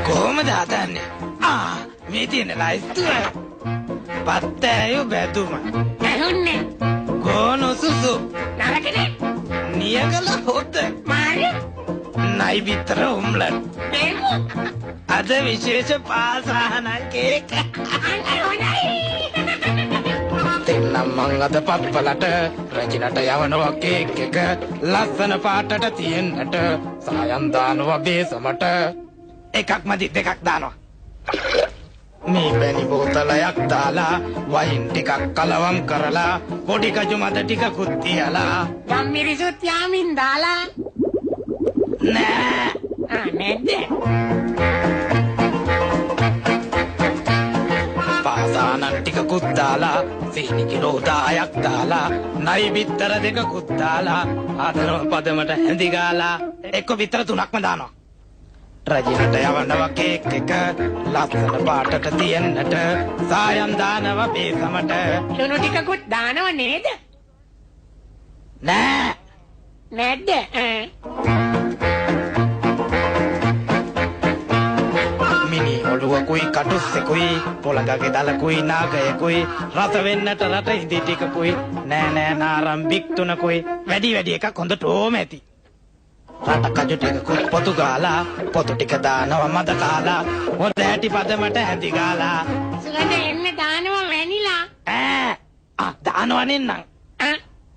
කොහොමද හදන්නේ? මේ තියෙන ලයිස්තුව. පත්තෑයෝ බැදුම. ඇහුන්නේ. ගෝනු සුසු. නරකනේ. නියගල හොද්ද. මාරි. නයි විතර උම්ලට්. බේමු. අද විශේෂ පාසහන කේක්. අනේ හොඳයි. තෙන්නම් මං අද පප්පලට රජිනට යවනවා කේක් එක ලස්සන පාටට තියෙන්නට සායම් දානවා බේසමට එකක් මදි දෙකක් දානවා මේ බැනි බෝතලයක් දාලා වයින් ටිකක් කලවම් කරලා පොඩි කජු මත ටිකකුත් තියලා ගම් මිරිසුත් යාමින් දාලා නෑ නැද්ද පාසානන් ටිකකුත් දාලා සීනි කිලෝ 10ක් දාලා නයි බිත්තර දෙකකුත් දාලා ආදරව පදමට හැඳි ගාලා එක්ක බිත්තර 3ක්ම දානවා රජිනට යවනවා කේක් එක ලස්සන පාටට තියෙන්නට සායම් දානවා බේසමට ලුණු ටිකකුත් දානව නේද නෑ නැද්ද මිනි ඔළුවකුයි කටුස්සෙකුයි පොළඟගේ දලකුයි නාගයකුයි රස වෙන්නට රට ඉදි ටිකකුයි නෑ නෑ නාරම්බික් තුනකුයි වැඩි වැඩි එකක් හොඳට ඕම ඇති රට කජු ටිකකුත් පොතු ගාලා පොතු ටික දානවා මද කාලා හොඳ ඇටි පදමට හැඳි ගාලා සුගඳ එන්න දානව වැනිලා දානවා නෙන්නම්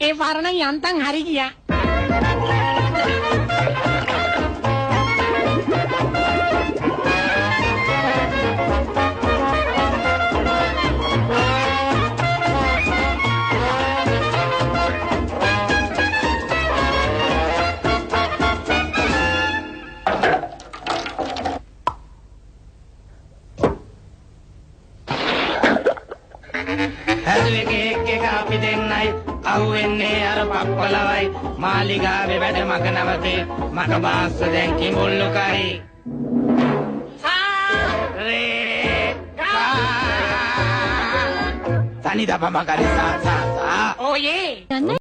ඒ වරණ යන්තම් හරි ගියා හැදුවේ කේක් එක අපි දෙන්නයි අහුවෙන්නේ අර පප්පලවයි මාලිගාවේ වැඩ මග නවතේ මක බාස්ස දැන් කිඹුල්ලුකයි තනි දපම කරි සා ඕයේ